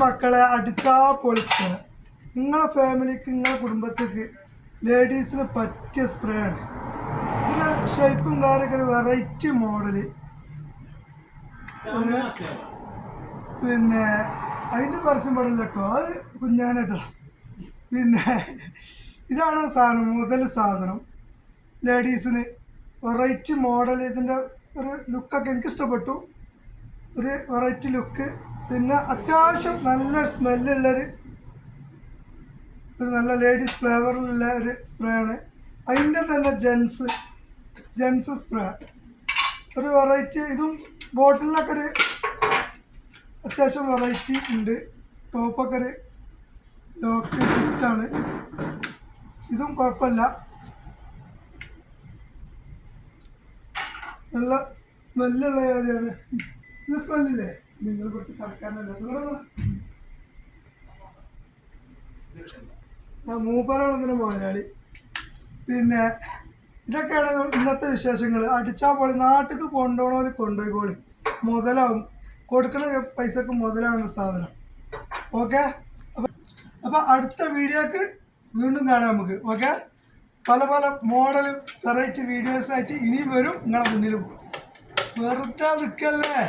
മക്കളെ അടിച്ചാ പൊളിച്ച് നിങ്ങളെ ഫാമിലിക്ക് നിങ്ങളെ കുടുംബത്തേക്ക് ലേഡീസിന് പറ്റിയ സ്പ്രേ ആണ്. ഇതിന് ഷേപ്പും കാര്യമൊക്കെ ഒരു വെറൈറ്റി മോഡല്. പിന്നെ അതിൻ്റെ പരസ്യം പാടില്ല കേട്ടോ, അത് കുഞ്ഞാനേട്ടോ. പിന്നെ ഇതാണ് സാധനം, മുതൽ സാധനം ലേഡീസിന് വെറൈറ്റി മോഡൽ. ഇതിൻ്റെ ഒരു ലുക്കൊക്കെ എനിക്കിഷ്ടപ്പെട്ടു, ഒരു വെറൈറ്റി ലുക്ക്. പിന്നെ അത്യാവശ്യം നല്ല സ്മെല്ലുള്ളൊരു നല്ല ലേഡീസ് ഫ്ലേവറിലുള്ള ഒരു സ്പ്രേ ആണ്. അതിൻ്റെ തന്നെ ജെൻസ് സ്പ്രേ ഒരു വെറൈറ്റി. ഇതും ബോട്ടിലൊക്കെ ഒരു അത്യാവശ്യം വെറൈറ്റി ഉണ്ട്. ടോപ്പൊക്കെ ഒരു ലോക്ക് സിസ്റ്റാണ്. ഇതും കുഴപ്പമില്ല, നല്ല സ്മെല്ലുള്ള കാര്യമാണ്. ഇത് സ്മെല്ലില്ലേ, നിങ്ങൾ കുറച്ച് കളിക്കാനല്ല മൂപ്പരാണ് ഇതിന് മുതലാളി. പിന്നെ ഇതൊക്കെയാണ് ഇന്നത്തെ വിശേഷങ്ങൾ. അടിച്ചാൽ പോളി, നാട്ടിലേക്ക് കൊണ്ടുപോകണവർ കൊണ്ടുപോയിക്കോളി, മുതലാവും. കൊടുക്കണ പൈസക്ക് മുതലാവുന്ന സാധനം. ഓക്കെ, അപ്പം അടുത്ത വീഡിയോക്ക് വീണ്ടും കാണാം നമുക്ക്. ഓക്കെ, പല പല മോഡൽ വെറൈറ്റി വീഡിയോസായിട്ട് ഇനിയും വരും നിങ്ങളെ മുന്നിലും. വെറുതെ നിൽക്കല്ലേ.